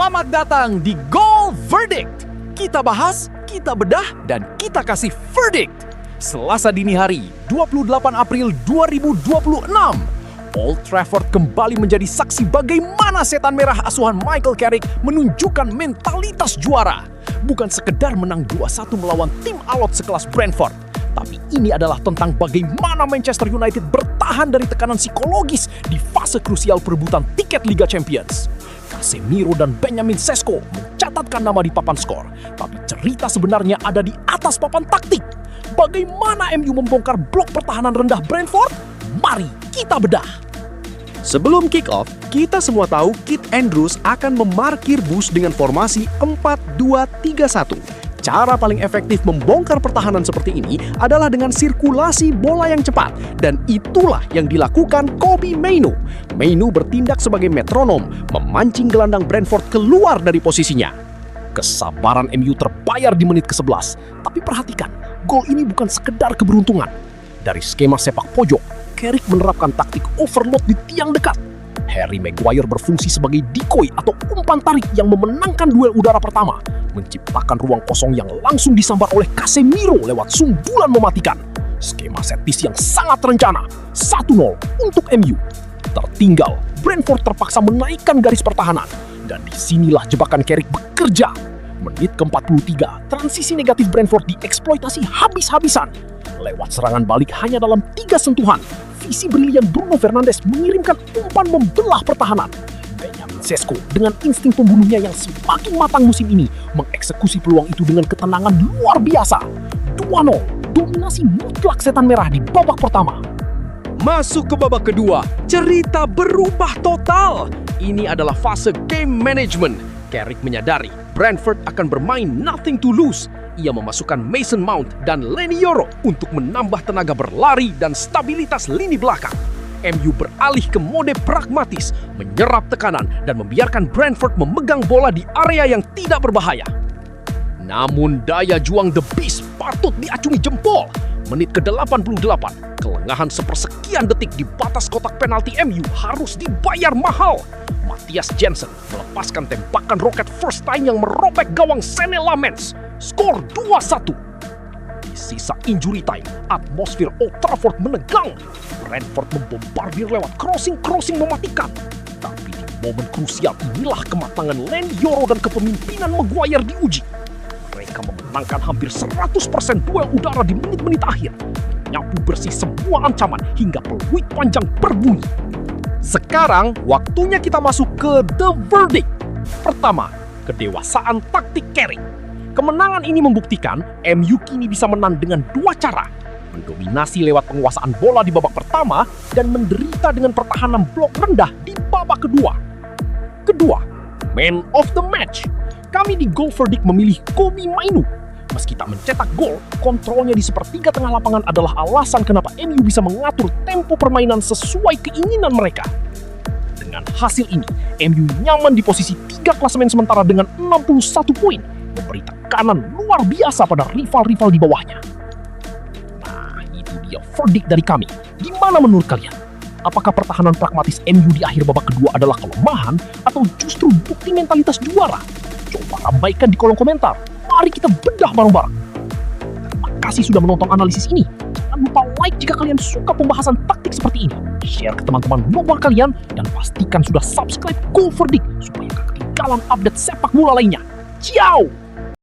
Selamat datang di Goal Verdict. Kita bahas, kita bedah, dan kita kasih verdict. Selasa dini hari, 28 April 2026. Old Trafford kembali menjadi saksi bagaimana setan merah asuhan Michael Carrick menunjukkan mentalitas juara. Bukan sekedar menang 2-1 melawan tim alot sekelas Brentford, tapi ini adalah tentang bagaimana Manchester United bertahan dari tekanan psikologis di fase krusial perebutan tiket Liga Champions. Casemiro dan Benjamin Sesko mencatatkan nama di papan skor, tapi cerita sebenarnya ada di atas papan taktik. Bagaimana MU membongkar blok pertahanan rendah Brentford? Mari kita bedah. Sebelum kick-off, kita semua tahu Keith Andrews akan memarkir bus dengan formasi 4-2-3-1. Cara paling efektif membongkar pertahanan seperti ini adalah dengan sirkulasi bola yang cepat, dan itulah yang dilakukan Kobbie Mainoo. Mainoo bertindak sebagai metronom, memancing gelandang Brentford keluar dari posisinya. Kesabaran MU terbayar di menit ke-11, tapi perhatikan, gol ini bukan sekedar keberuntungan. Dari skema sepak pojok, Carrick menerapkan taktik overload di tiang dekat. Harry Maguire berfungsi sebagai decoy atau umpan tarik yang memenangkan duel udara pertama, menciptakan ruang kosong yang langsung disambar oleh Casemiro lewat sundulan mematikan. Skema set piece yang sangat terencana, 1-0 untuk MU. Tertinggal, Brentford terpaksa menaikkan garis pertahanan, dan disinilah jebakan Carrick bekerja. Menit ke-43, transisi negatif Brentford dieksploitasi habis-habisan. Lewat serangan balik hanya dalam 3 sentuhan, visi brilian Bruno Fernandes mengirimkan umpan membelah pertahanan. Benjamin Sesko dengan insting pembunuhnya yang semakin matang musim ini mengeksekusi peluang itu dengan ketenangan luar biasa. 2-0, dominasi mutlak setan merah di babak pertama. Masuk ke babak kedua, cerita berubah total. Ini adalah fase game management. Carrick menyadari Brentford akan bermain nothing to lose. Ia memasukkan Mason Mount dan Leny Yoro untuk menambah tenaga berlari dan stabilitas lini belakang. MU beralih ke mode pragmatis, menyerap tekanan dan membiarkan Brentford memegang bola di area yang tidak berbahaya. Namun daya juang The Beast patut diacungi jempol. Menit ke-88, kelengahan sepersekian detik di batas kotak penalti MU harus dibayar mahal. Matthias Jensen melepaskan tembakan roket first time yang merobek gawang Senne Lammens. Skor 2-1. Di sisa injury time, atmosfer Old Trafford menegang. Brentford membombardir lewat crossing mematikan. Tapi di momen krusial inilah kematangan Leny Yoro dan kepemimpinan Maguire diuji. Mereka memenangkan hampir 100% duel udara di menit-menit akhir, menyapu bersih semua ancaman hingga peluit panjang berbunyi. Sekarang waktunya kita masuk ke The Verdict. Pertama, kedewasaan taktik Carrick. Kemenangan ini membuktikan MU kini bisa menang dengan 2 cara. Mendominasi lewat penguasaan bola di babak pertama dan menderita dengan pertahanan blok rendah di babak kedua. Kedua, man of the match. Kami di Goal Verdict memilih Kobbie Mainoo. Meski tak mencetak gol, kontrolnya di sepertiga tengah lapangan adalah alasan kenapa MU bisa mengatur tempo permainan sesuai keinginan mereka. Dengan hasil ini, MU nyaman di posisi 3 klasemen sementara dengan 61 poin, memberi tekanan luar biasa pada rival-rival di bawahnya. Nah, itu dia verdict dari kami. Gimana menurut kalian? Apakah pertahanan pragmatis MU di akhir babak kedua adalah kelemahan atau justru bukti mentalitas juara? Coba abaikan di kolom komentar. Mari kita bedah bareng-bareng. Terima kasih sudah menonton analisis ini. Jangan lupa like jika kalian suka pembahasan taktik seperti ini. Share ke teman-teman nobar kalian dan pastikan sudah subscribe Goal Verdict supaya gak ketinggalan update sepak bola lainnya. Ciao!